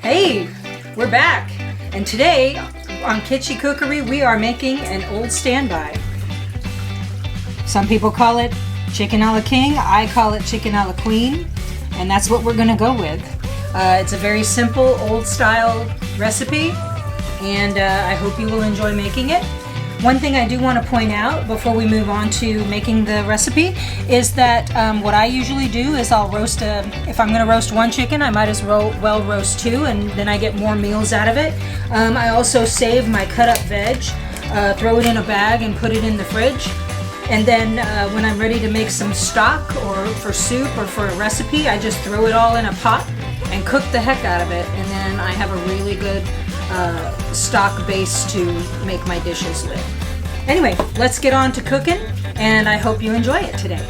Hey, we're back, and today on Kitschy Cookery we are making an old standby. Some people call it chicken a la king, I call it chicken a la queen, and that's what we're going to go with. It's a very simple old style recipe, and I hope you will enjoy making it. One thing I do want to point out before we move on to making the recipe is that what I usually do is I'll roast if I'm going to roast one chicken, I might as well roast two, and then I get more meals out of it. I also save my cut up veg, throw it in a bag and put it in the fridge. And then when I'm ready to make some stock or for soup or for a recipe, I just throw it all in a pot and cook the heck out of it. And then I have a really good stock base to make my dishes with. Anyway, let's get on to cooking, and I hope you enjoy it today.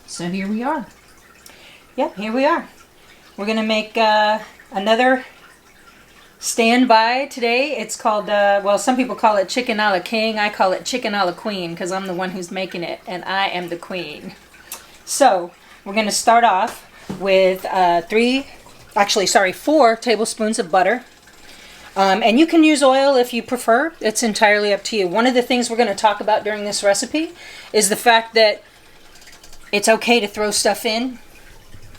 So here we are. Yep, here we are. We're going to make another standby today. It's called, well, some people call it chicken a la king. I call it chicken a la queen because I'm the one who's making it, and I am the queen. So we're going to start off with 4 tablespoons of butter. And you can use oil if you prefer. It's entirely up to you. One of the things we're going to talk about during this recipe is the fact that it's okay to throw stuff in,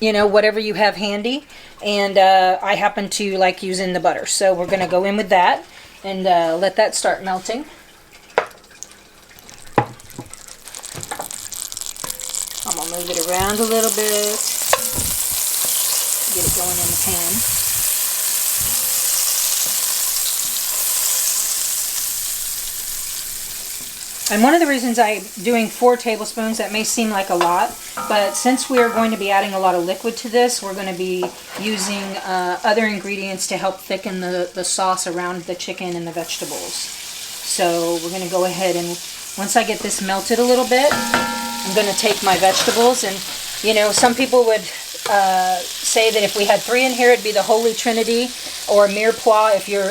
you know, whatever you have handy. And I happen to like using the butter. So we're going to go in with that and let that start melting. I'm going to move it around a little bit. Get it going in the pan. And one of the reasons I'm doing 4 tablespoons, that may seem like a lot, but since we're going to be adding a lot of liquid to this, we're going to be using other ingredients to help thicken the sauce around the chicken and the vegetables. So we're going to go ahead and, once I get this melted a little bit, I'm going to take my vegetables. And, you know, some people would say that if we had 3 in here, it'd be the Holy Trinity, or mirepoix. If you're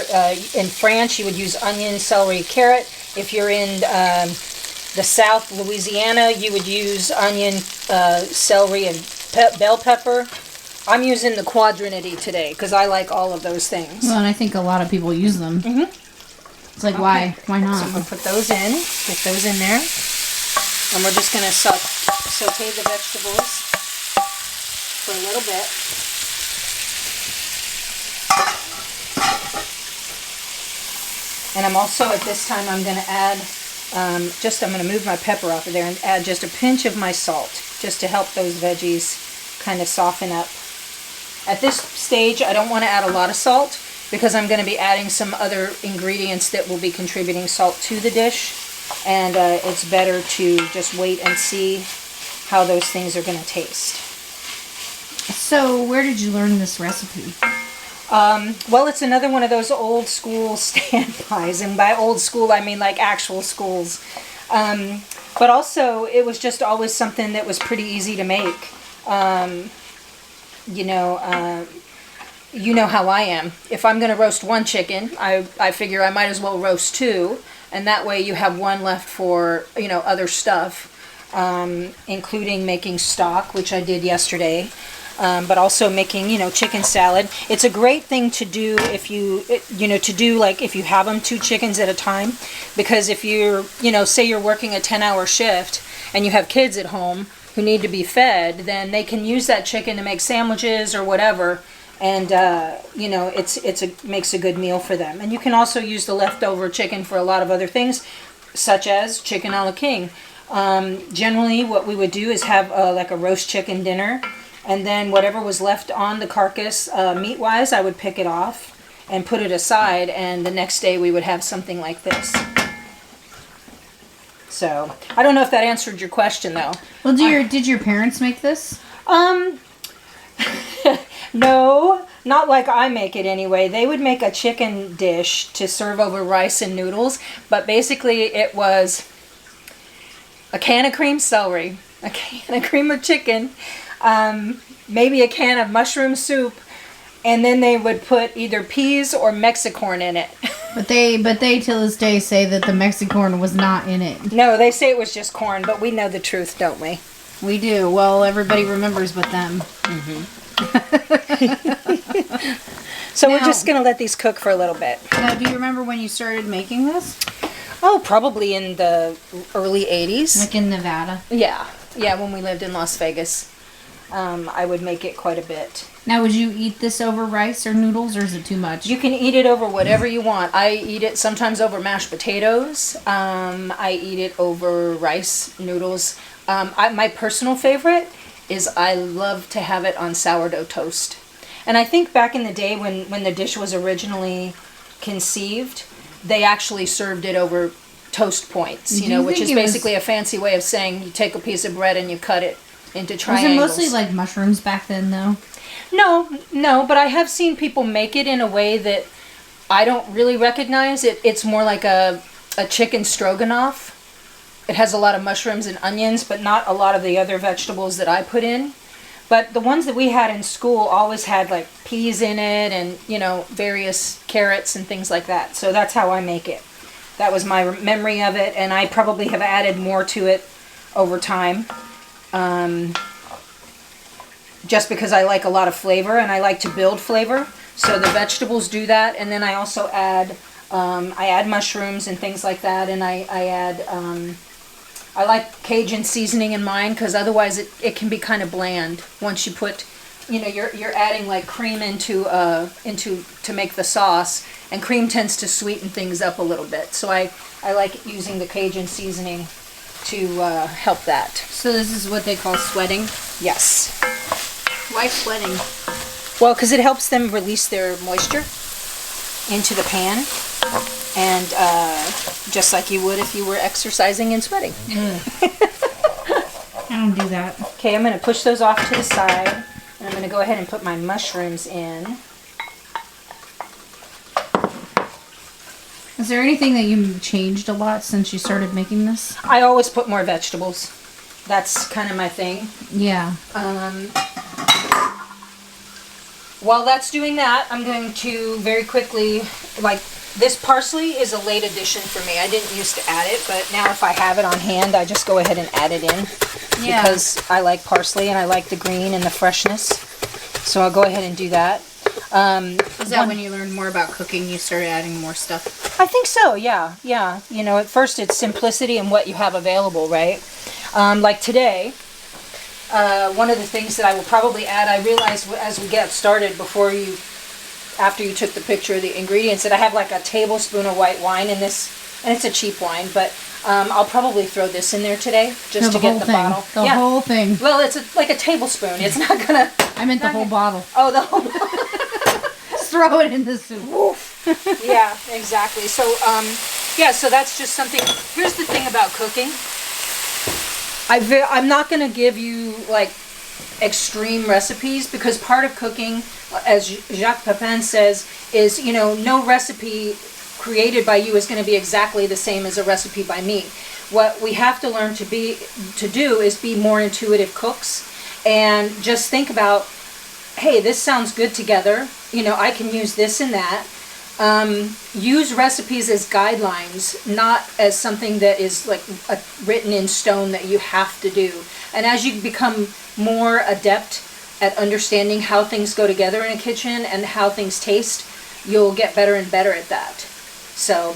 in France, you would use onion, celery, carrot. If you're in the South, Louisiana, you would use onion, celery, and bell pepper. I'm using the Quadrinity today because I like all of those things. Well, and I think a lot of people use them. Mm-hmm. It's like, okay. Why not? So I'm going to put those in, get those in there. And we're just going to saute the vegetables for a little bit. And I'm also, at this time, I'm going to add, I'm going to move my pepper off of there and add just a pinch of my salt, just to help those veggies kind of soften up. At this stage, I don't want to add a lot of salt, because I'm going to be adding some other ingredients that will be contributing salt to the dish. And it's better to just wait and see how those things are going to taste. So, where did you learn this recipe? Well, it's another one of those old school standbys, and by old school I mean like actual schools. But also, it was just always something that was pretty easy to make. You know how I am. If I'm going to roast one chicken, I figure I might as well roast 2, and that way you have one left for, you know, other stuff, including making stock, which I did yesterday. But also making, you know, chicken salad. It's a great thing to do if you have them 2 chickens at a time, because if you're, you know, say you're working a 10-hour shift and you have kids at home who need to be fed, then they can use that chicken to make sandwiches or whatever, and you know, makes a good meal for them. And you can also use the leftover chicken for a lot of other things, such as chicken a la king. Generally, what we would do is have like a roast chicken dinner, and then whatever was left on the carcass, meat-wise, I would pick it off and put it aside, and the next day we would have something like this. So, I don't know if that answered your question, though. Well, did your parents make this? No, not like I make it anyway. They would make a chicken dish to serve over rice and noodles, but basically it was a can of cream celery, a can of cream of chicken, maybe a can of mushroom soup, and then they would put either peas or Mexicorn in it. But they till this day say that the Mexicorn was not in it. No, they say it was just corn, but we know the truth, don't we? We do. Well, everybody remembers but them. So we're just going to let these cook for a little bit. Now, do you remember when you started making this? Oh, probably in the early 80s. Like in Nevada? Yeah, when we lived in Las Vegas. I would make it quite a bit. Now, would you eat this over rice or noodles, or is it too much? You can eat it over whatever you want. I eat it sometimes over mashed potatoes. I eat it over rice, noodles. My personal favorite is I love to have it on sourdough toast. And I think back in the day when the dish was originally conceived, they actually served it over toast points, which is basically a fancy way of saying you take a piece of bread and you cut it into triangles. Was it mostly like mushrooms back then, though? No, but I have seen people make it in a way that I don't really recognize. It's more like a chicken stroganoff. It has a lot of mushrooms and onions, but not a lot of the other vegetables that I put in. But the ones that we had in school always had like peas in it and, various carrots and things like that. So that's how I make it. That was my memory of it, and I probably have added more to it over time. Just because I like a lot of flavor and I like to build flavor. So the vegetables do that, and then I also add, mushrooms and things like that, and I add, I like Cajun seasoning in mine because otherwise it can be kind of bland once you put, you're adding like cream into to make the sauce, and cream tends to sweeten things up a little bit. So I like using the Cajun seasoning to help that. So this is what they call sweating? Yes. Why sweating? Well, because it helps them release their moisture into the pan, and just like you would if you were exercising and sweating. I don't do that. Okay, I'm going to push those off to the side, and I'm going to go ahead and put my mushrooms in. Is there anything that you changed a lot since you started making this? I always put more vegetables. That's kind of my thing. Yeah. While that's doing that, I'm going to very quickly, this parsley is a late addition for me. I didn't used to add it, but now if I have it on hand, I just go ahead and add it in. Yeah. Because I like parsley and I like the green and the freshness. So I'll go ahead and do that. Is that when you learned more about cooking, you started adding more stuff? I think so, yeah. At first it's simplicity and what you have available, right? Like today, one of the things that I will probably add, I realized as we get started after you took the picture of the ingredients, that I have like a tablespoon of white wine in this, and it's a cheap wine, but I'll probably throw this in there today just to get the bottle. The whole thing. Well, it's like a tablespoon. It's not gonna. I meant the whole bottle. Oh, the whole bottle. Just throw it in the soup. Oof. Yeah, exactly. So, so that's just something. Here's the thing about cooking. I'm not going to give you like extreme recipes, because part of cooking, as Jacques Pepin says, is no recipe created by you is going to be exactly the same as a recipe by me. What we have to learn to do is be more intuitive cooks, and just think about, hey, this sounds good together. I can use this and that. Use recipes as guidelines, not as something that is like written in stone that you have to do. And as you become more adept at understanding how things go together in a kitchen and how things taste, you'll get better and better at that. So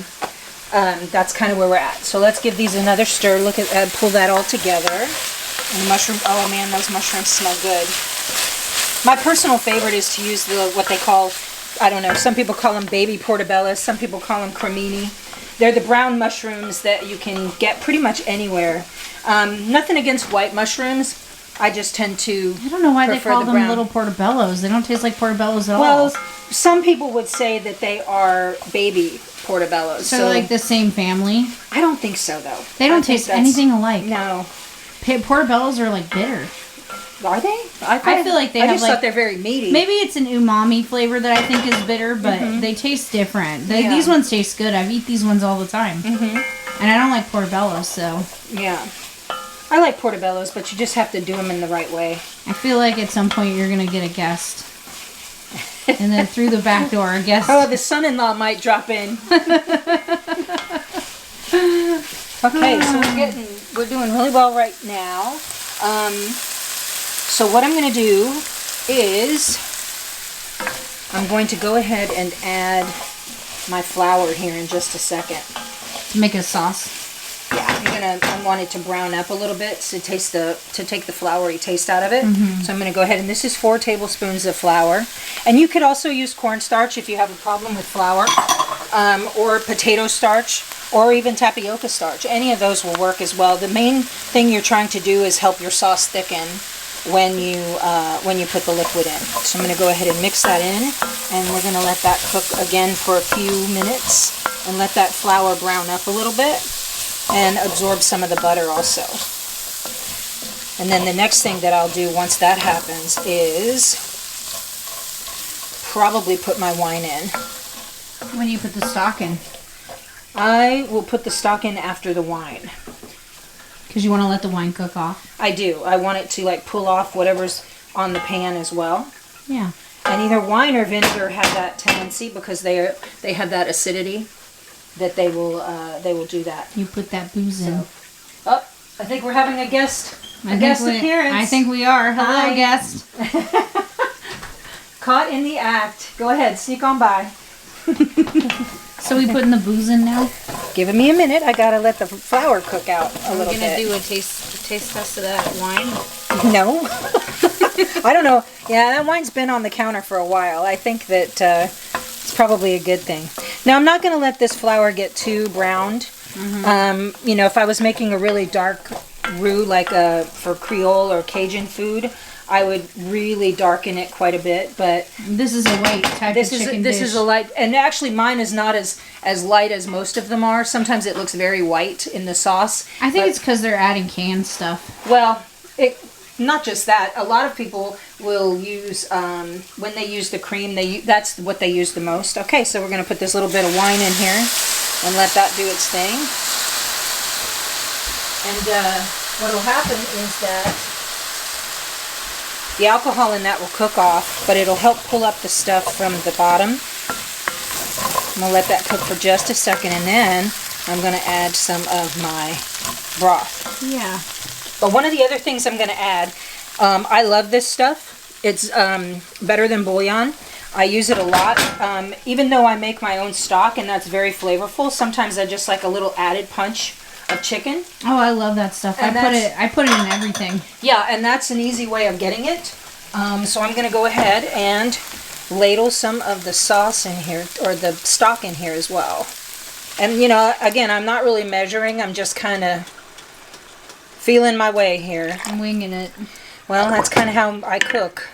that's kind of where we're at. So let's give these another stir. Look at pull that all together. And the mushroom. Oh man, those mushrooms smell good. My personal favorite is to use what they call, I don't know, some people call them baby portobellos, some people call them cremini. They're the brown mushrooms that you can get pretty much anywhere. Nothing against white mushrooms. I just tend to I don't know why they prefer call the them brown. little portobellos. They don't taste like portobellos at Well, all. some people would say that they are baby portobellos. So like the same family. I don't think so, though. They I don't think taste that's- anything alike. No. Portobellos are like bitter. Are they? I feel like they I have, just like- thought they're very meaty. Maybe it's an umami flavor that I think is bitter, but they taste different. Yeah. These ones taste good. I've eat these ones all the time. And I don't like portobellos, so Yeah. I like portobellos, but you just have to do them in the right way. I feel like at some point you're going to get a guest. And then through the back door, a guest. Oh, the son-in-law might drop in. Okay, so we're doing really well right now. So what I'm going to do is I'm going to go ahead and add my flour here in just a second. To make a sauce. Yeah, I want it to brown up a little bit to take the floury taste out of it. So I'm going to go ahead, and this is 4 tablespoons of flour. And you could also use cornstarch if you have a problem with flour, or potato starch, or even tapioca starch. Any of those will work as well. The main thing you're trying to do is help your sauce thicken when you put the liquid in. So I'm going to go ahead and mix that in, and we're going to let that cook again for a few minutes and let that flour brown up a little bit and absorb some of the butter also. And then the next thing that I'll do once that happens is probably put my wine in. When you put the stock in. I will put the stock in after the wine. Because you want to let the wine cook off. I do. I want it to like pull off whatever's on the pan as well. Yeah. And either wine or vinegar have that tendency because they have that acidity that they will do that. You put that booze in. Oh, I think we're having a guest appearance. I think we are. Hello, Hi. guest. Caught in the act. Go ahead, sneak on by. So we putting the booze in now? Giving me a minute. I gotta let the flour cook out a little We're gonna bit. do a taste test of that wine. No. I don't know. Yeah, that wine's been on the counter for a while. I think that it's probably a good thing. Now, I'm not going to let this flour get too browned. You know, if I was making a really dark roux, like for Creole or Cajun food, I would really darken it quite a bit. But This is a white type of chicken this dish. is a light, and actually mine is not as light as most of them are. Sometimes it looks very white in the sauce. I think but- it's because they're adding canned stuff. Well, not just that. A lot of people will use, when they use the cream, that's what they use the most. Okay, so we're going to put this little bit of wine in here and let that do its thing. And what will happen is that the alcohol in that will cook off, but it'll help pull up the stuff from the bottom. I'm going to let that cook for just a second, and then I'm going to add some of my broth. Yeah. But one of the other things I'm going to add, I love this stuff. It's better than bouillon. I use it a lot. Even though I make my own stock and that's very flavorful, sometimes I just like a little added punch of chicken. Oh, I love that stuff. And I put it in everything. Yeah, and that's an easy way of getting it. So I'm going to go ahead and ladle some of the sauce in here, or the stock in here as well. And, you know, again, I'm not really measuring. I'm just kind of feeling my way here. I'm winging it. Well, that's kind of how I cook.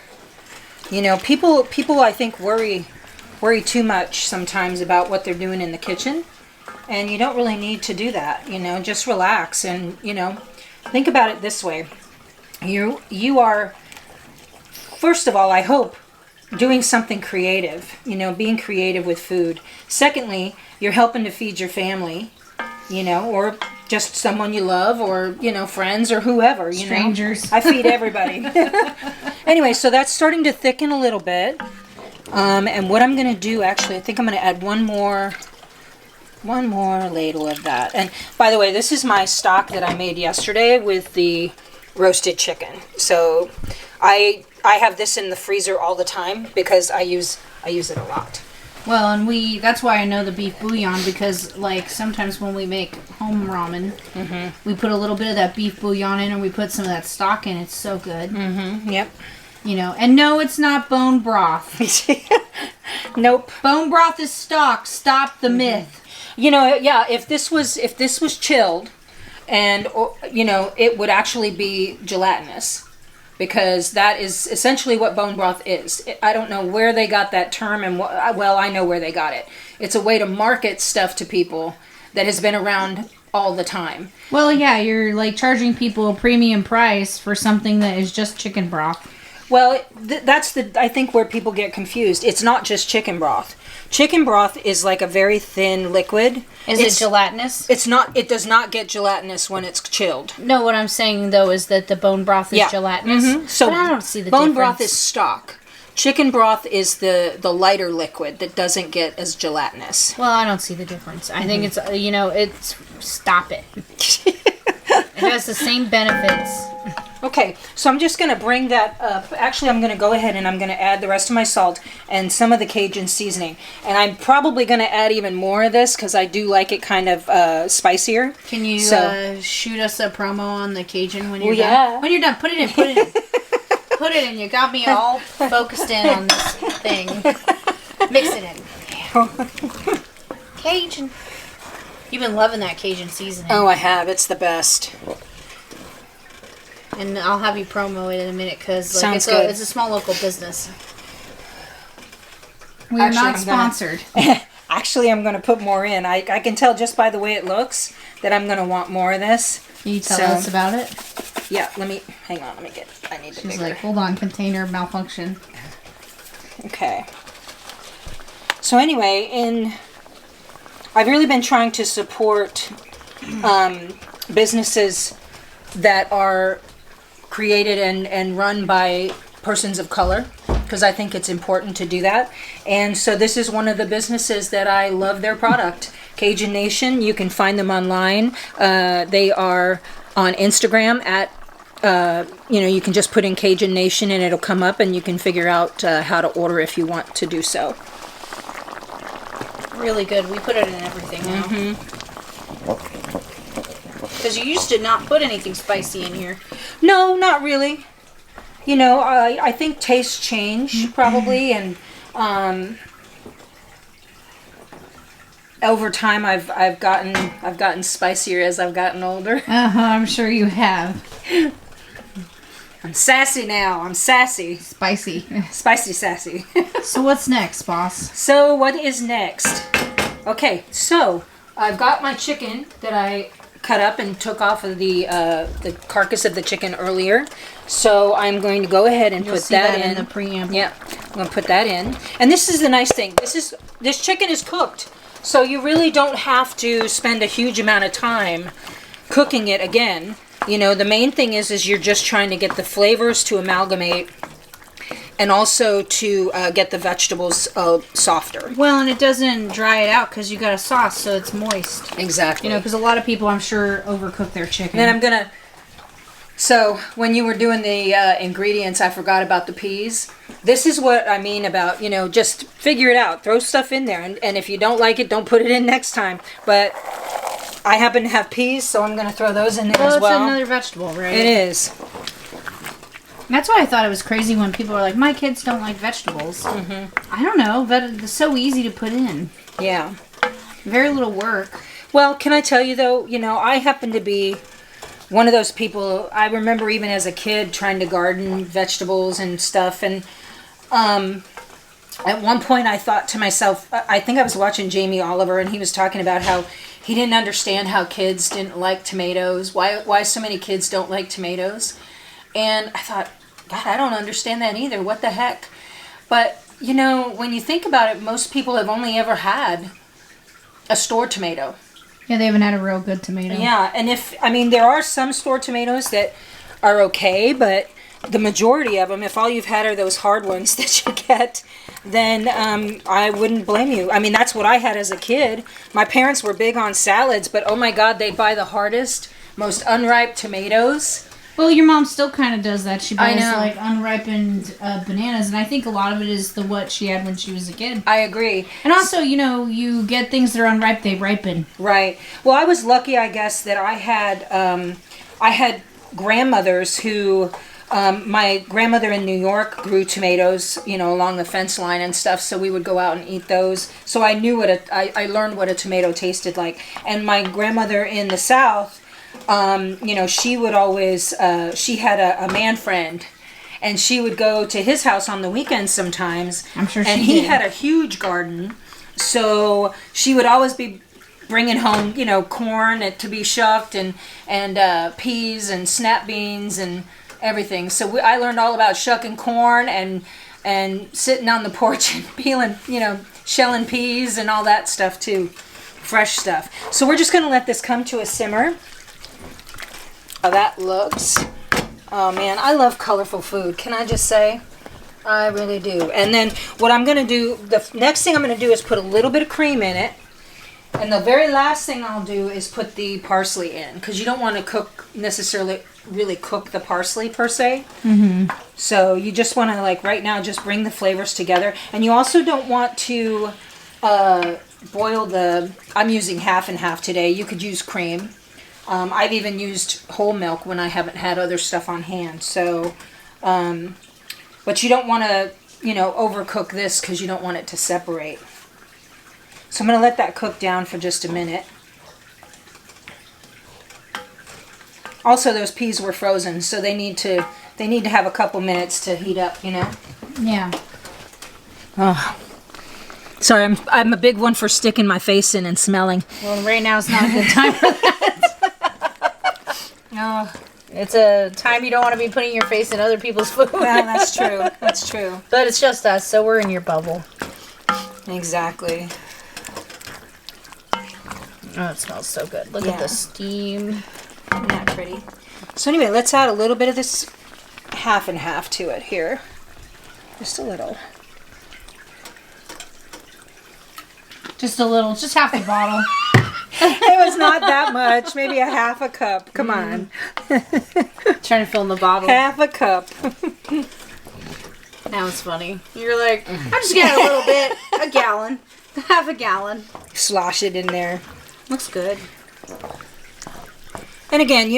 You know, people I think worry too much sometimes about what they're doing in the kitchen. And you don't really need to do that, you know, just relax and, you know, think about it this way. You are, first of all, I hope, doing something creative, you know, being creative with food. Secondly, you're helping to feed your family, you know, or just someone you love, or, you know, friends or whoever, you Strangers. know. I feed everybody. Anyway, so that's starting to thicken a little bit. And what I'm going to do, actually, I think I'm going to add one more ladle of that. And by the way, this is my stock that I made yesterday with the roasted chicken. So I have this in the freezer all the time because I use it a lot. Well, and that's why I know the beef bouillon, because like sometimes when we make home ramen, we put a little bit of that beef bouillon in and we put some of that stock in. It's so good. Yep. You know, and no, it's not bone broth. Nope. Bone broth is stock. Stop the myth. You know, yeah, if this was chilled, and you know, it would actually be gelatinous, because that is essentially what bone broth is. I don't know where they got that term, and well, I know where they got it. It's a way to market stuff to people that has been around all the time. Well, yeah, you're like charging people a premium price for something that is just chicken broth. Well, that's I think where people get confused. It's not just chicken broth. Chicken broth is like a very thin liquid. Is it gelatinous? It's not. It does not get gelatinous when it's chilled. No, what I'm saying though is that the bone broth is gelatinous. Mm-hmm. So but I don't see the bone difference. broth is stock. Chicken broth is the lighter liquid that doesn't get as gelatinous. Well, I don't see the difference. I think it's it's stop it. It has the same benefits. Okay, so I'm just going to bring that up. Actually, I'm going to go ahead and I'm going to add the rest of my salt and some of the Cajun seasoning. And I'm probably going to add even more of this because I do like it kind of spicier. Can you shoot us a promo on the Cajun when you're done? Yeah. When you're done, put it in. Put it in. Put it in. You got me all focused in on this thing. Mix it in. Cajun. You've been loving that Cajun seasoning. Oh, I have. It's the best. And I'll have you promo it in a minute because Sounds good. It's a small local business. We're not sponsored. Actually, I'm going to put more in. I can tell just by the way it looks that I'm going to want more of this. Can you tell us about it? Yeah, hang on, I need it She's bigger. like, hold on, container malfunction. Okay. So anyway, I've really been trying to support businesses that are created and run by persons of color, because I think it's important to do that. And so this is one of the businesses that I love their product. Cajun Nation, you can find them online. They are on Instagram at, you can just put in Cajun Nation and it'll come up and you can figure out how to order if you want to do so. Really good. We put it in everything now. Because you used to not put anything spicy in here. No, not really. You know, I think tastes change probably, and over time I've gotten spicier as I've gotten older. I'm sure you have. I'm sassy now. I'm sassy. Spicy. Spicy sassy. So what's next, boss? So what is next? Okay, so I've got my chicken that I cut up and took off of the carcass of the chicken earlier. So I'm going to go ahead and put that in the preamble. Yeah, I'm going to put that in. And this is the nice thing. This chicken is cooked. So you really don't have to spend a huge amount of time cooking it again. You know, the main thing is you're just trying to get the flavors to amalgamate and also to get the vegetables softer. Well, and it doesn't dry it out because you got a sauce, so it's moist. Exactly. You know, because a lot of people, I'm sure, overcook their chicken. And then I'm going to... So, when you were doing the ingredients, I forgot about the peas. This is what I mean about, just figure it out. Throw stuff in there. And if you don't like it, don't put it in next time. But I happen to have peas, so I'm going to throw those in there as well. It's another vegetable, right? It is. That's why I thought it was crazy when people are like, my kids don't like vegetables. Mm-hmm. I don't know, but it's so easy to put in. Yeah. Very little work. Well, can I tell you, though, I happen to be... one of those people, I remember even as a kid trying to garden vegetables and stuff, and at one point I thought to myself, I think I was watching Jamie Oliver, and he was talking about how he didn't understand how kids didn't like tomatoes, why so many kids don't like tomatoes, and I thought, God, I don't understand that either, what the heck? But, when you think about it, most people have only ever had a store tomato. Yeah, they haven't had a real good tomato. Yeah, and there are some store tomatoes that are okay, but the majority of them, if all you've had are those hard ones that you get, then I wouldn't blame you. I mean, that's what I had as a kid. My parents were big on salads, but oh my God, they'd buy the hardest, most unripe tomatoes. Well, your mom still kind of does that. She buys I know. unripened bananas, and I think a lot of it is what she had when she was a kid. I agree. And also, you get things that are unripe, they ripen. Right. Well, I was lucky, I guess, that I had grandmothers who My grandmother in New York grew tomatoes, along the fence line and stuff, so we would go out and eat those. So I knew I learned what a tomato tasted like. And my grandmother in the South, she would always, she had a man friend, and she would go to his house on the weekends sometimes. I'm sure she And he had a huge garden, so she would always be bringing home, corn to be shucked and peas and snap beans and everything. So I learned all about shucking corn and sitting on the porch and peeling, shelling peas and all that stuff too. Fresh stuff. So we're just going to let this come to a simmer. How that looks. Oh man, I love colorful food. Can I just say? I really do. And then what I'm going to do, the next thing I'm going to do is put a little bit of cream in it. And the very last thing I'll do is put the parsley in, because you don't want to really cook the parsley per se. Mm-hmm. So you just want to, right now, just bring the flavors together. And you also don't want to boil I'm using half and half today. You could use cream. I've even used whole milk when I haven't had other stuff on hand. So, but you don't want to, overcook this because you don't want it to separate. So I'm going to let that cook down for just a minute. Also, those peas were frozen, so they need to have a couple minutes to heat up, Yeah. Oh. Sorry, I'm a big one for sticking my face in and smelling. Well, right now is not a good time for that. Oh. It's a time you don't want to be putting your face in other people's food. Yeah, that's true. That's true. But it's just us, so we're in your bubble. Exactly. Oh, it smells so good. Look at the steam. Isn't that pretty? So anyway, let's add a little bit of this half and half to it here. Just a little. Just a little. Just half the bottle. It was not that much. Maybe a half a cup. Come on. Trying to fill in the bottle. Half a cup. That was funny. You're like, I'm just getting a little bit. A gallon. Half a gallon. Slosh it in there. Looks good. And again,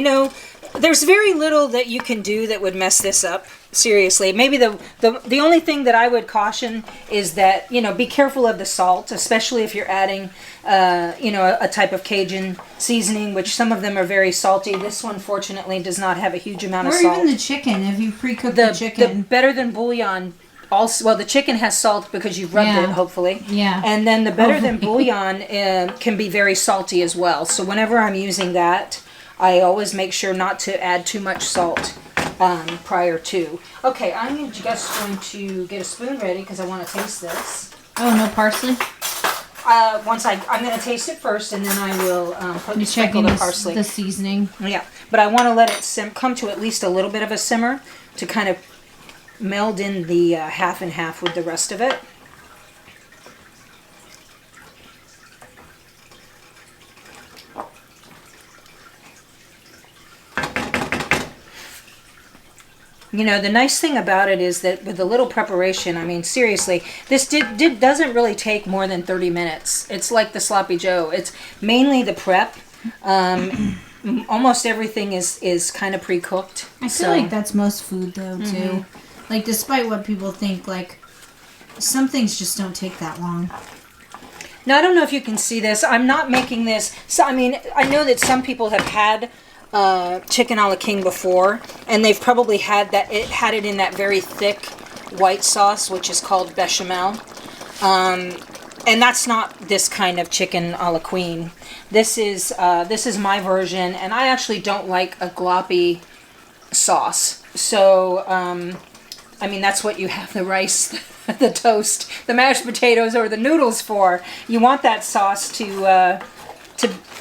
there's very little that you can do that would mess this up. Seriously. Maybe the only thing that I would caution is that, be careful of the salt, especially if you're adding, a type of Cajun seasoning, which some of them are very salty. This one, fortunately, does not have a huge amount of salt. Or even the chicken, if you pre-cook the chicken. The better than bouillon. Also, well, the chicken has salt because you've rubbed it, hopefully. Yeah. And then the better than bouillon can be very salty as well. So whenever I'm using that, I always make sure not to add too much salt prior to. Okay, I'm just going to get a spoon ready because I want to taste this. Oh, no parsley? I'm going to taste it first, and then I will sprinkle the parsley. The seasoning. Yeah, but I want to let it come to at least a little bit of a simmer to kind of meld in the half and half with the rest of it. The nice thing about it is that with a little preparation, I mean, seriously, this doesn't really take more than 30 minutes. It's like the Sloppy Joe. It's mainly the prep. Almost everything is kind of pre-cooked. I feel like that's most food, though, too. Mm-hmm. Like, despite what people think, some things just don't take that long. Now, I don't know if you can see this. I'm not making this. So, I mean, I know that some people have had chicken a la king before, and they've probably had it in that very thick white sauce, which is called bechamel. And that's not this kind of chicken a la queen. This is my version, and I actually don't like a gloppy sauce. So, I mean, that's what you have the rice, the toast, the mashed potatoes, or the noodles for. You want that sauce to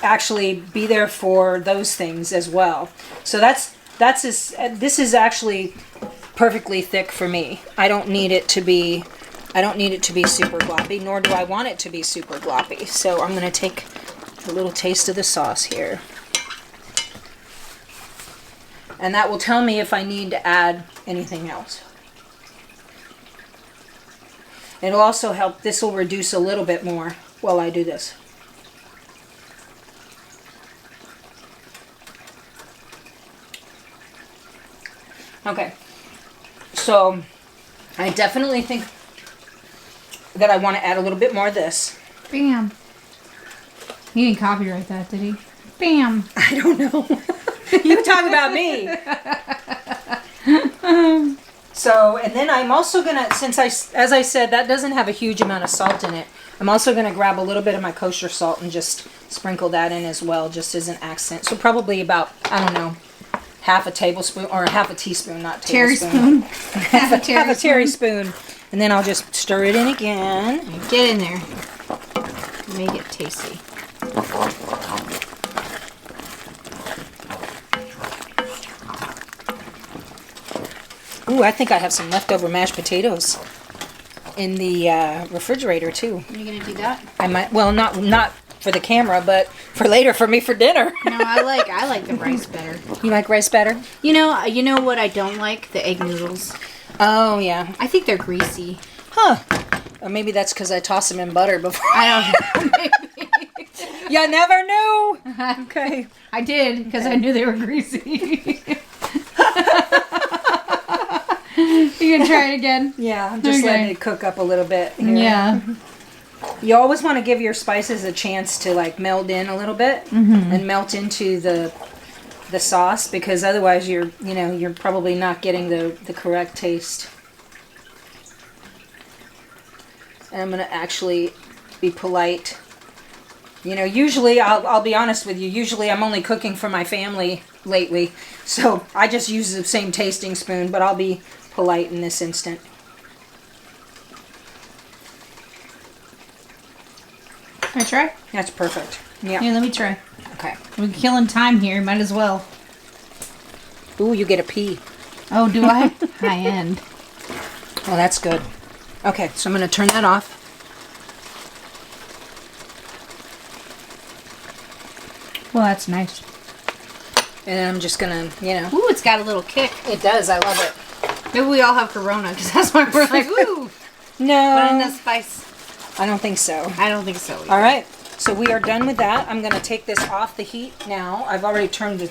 actually be there for those things as well. So this is actually perfectly thick for me. I don't need it to be super gloppy, nor do I want it to be super gloppy. So I'm going to take a little taste of the sauce here. And that will tell me if I need to add anything else. It'll also help, this will reduce a little bit more while I do this. Okay. So, I definitely think that I want to add a little bit more of this. Bam. He didn't copyright that, did he? Bam. I don't know. You talk about me. So, and then I'm also gonna, as I said, that doesn't have a huge amount of salt in it. I'm also gonna grab a little bit of my kosher salt and just sprinkle that in as well, just as an accent. So probably about, I don't know, half a tablespoon, or half a teaspoon, not tablespoon. Terry spoon. Half a terry spoon. And then I'll just stir it in again. Get in there. Make it tasty. Ooh, I think I have some leftover mashed potatoes in the refrigerator too. Are you gonna do that? I might, well, not for the camera, but for later for me for dinner. No, I like the rice better. You like rice better? You know what I don't like? The egg noodles. Oh yeah. I think they're greasy. Huh. Or maybe that's because I toss them in butter before. I don't know. You never knew. Okay. I did, because I knew they were greasy. You can try it again. Yeah, I'm just Okay. letting it cook up a little bit here. Yeah. You always want to give your spices a chance to like meld in a little bit and melt into the sauce, because otherwise you're probably not getting the correct taste. And I'm gonna actually be polite. Usually I'll be honest with you. Usually I'm only cooking for my family lately, so I just use the same tasting spoon. But I'll be polite in this instant. Can I try? That's perfect. Yeah. Yeah, let me try. Okay. We're killing time here. Might as well. Ooh, you get a pea. Oh, do I? High end. Oh, that's good. Okay, so I'm going to turn that off. Well, that's nice. And then I'm just going to, Ooh, it's got a little kick. It does. I love it. Maybe we all have Corona, because that's why we're like, ooh. Put in No, the spice. I don't think so. I don't think so either. All right, so we are done with that. I'm going to take this off the heat now. I've already turned the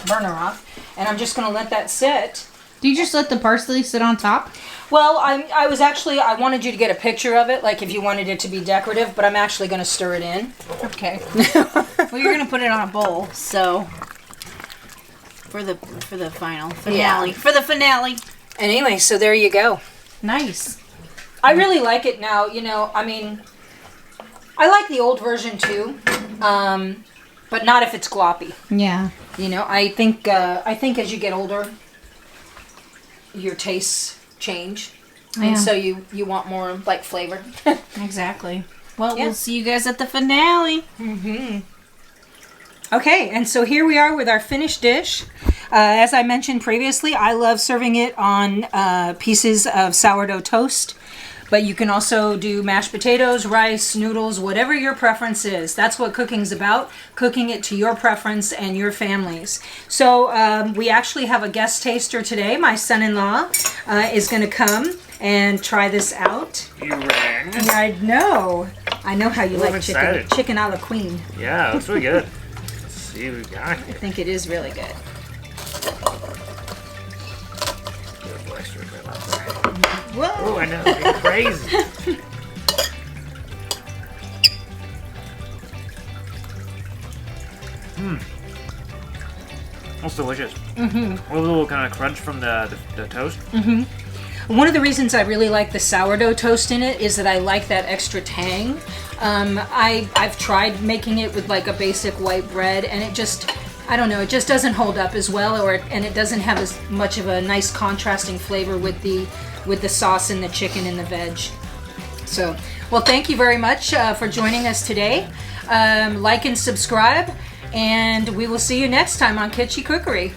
burner off, and I'm just going to let that sit. Do you just let the parsley sit on top? Well, I wanted you to get a picture of it, like if you wanted it to be decorative, but I'm actually going to stir it in. Okay. Well, you're gonna put it on a bowl, so for the final finale. Yeah. For the finale. And anyway, so there you go. Nice. I really like it now. I like the old version too, but not if it's gloppy. Yeah. I think as you get older, your tastes change, Yeah. and so you want more like flavor. Exactly. Well, Yeah. we'll see you guys at the finale. Okay, and so here we are with our finished dish. As I mentioned previously, I love serving it on pieces of sourdough toast. But you can also do mashed potatoes, rice, noodles, whatever your preference is. That's what cooking's about, cooking it to your preference and your family's. So we actually have a guest taster today. My son-in-law is going to come and try this out. You rang. Yeah, I know how you Ooh, I'm like chicken. excited. Chicken a la queen. Yeah, that's really good. Let's see what we got I here. think it is really good. Whoa! Oh, I know. You're crazy. That's delicious. Mm-hmm. A little kind of crunch from the toast. One of the reasons I really like the sourdough toast in it is that I like that extra tang. I've tried making it with like a basic white bread, and it just, I don't know, it just doesn't hold up as well, and it doesn't have as much of a nice contrasting flavor with the sauce and the chicken and the veg. So, well, thank you very much for joining us today. Like and subscribe, and we will see you next time on Kitschy Cookery.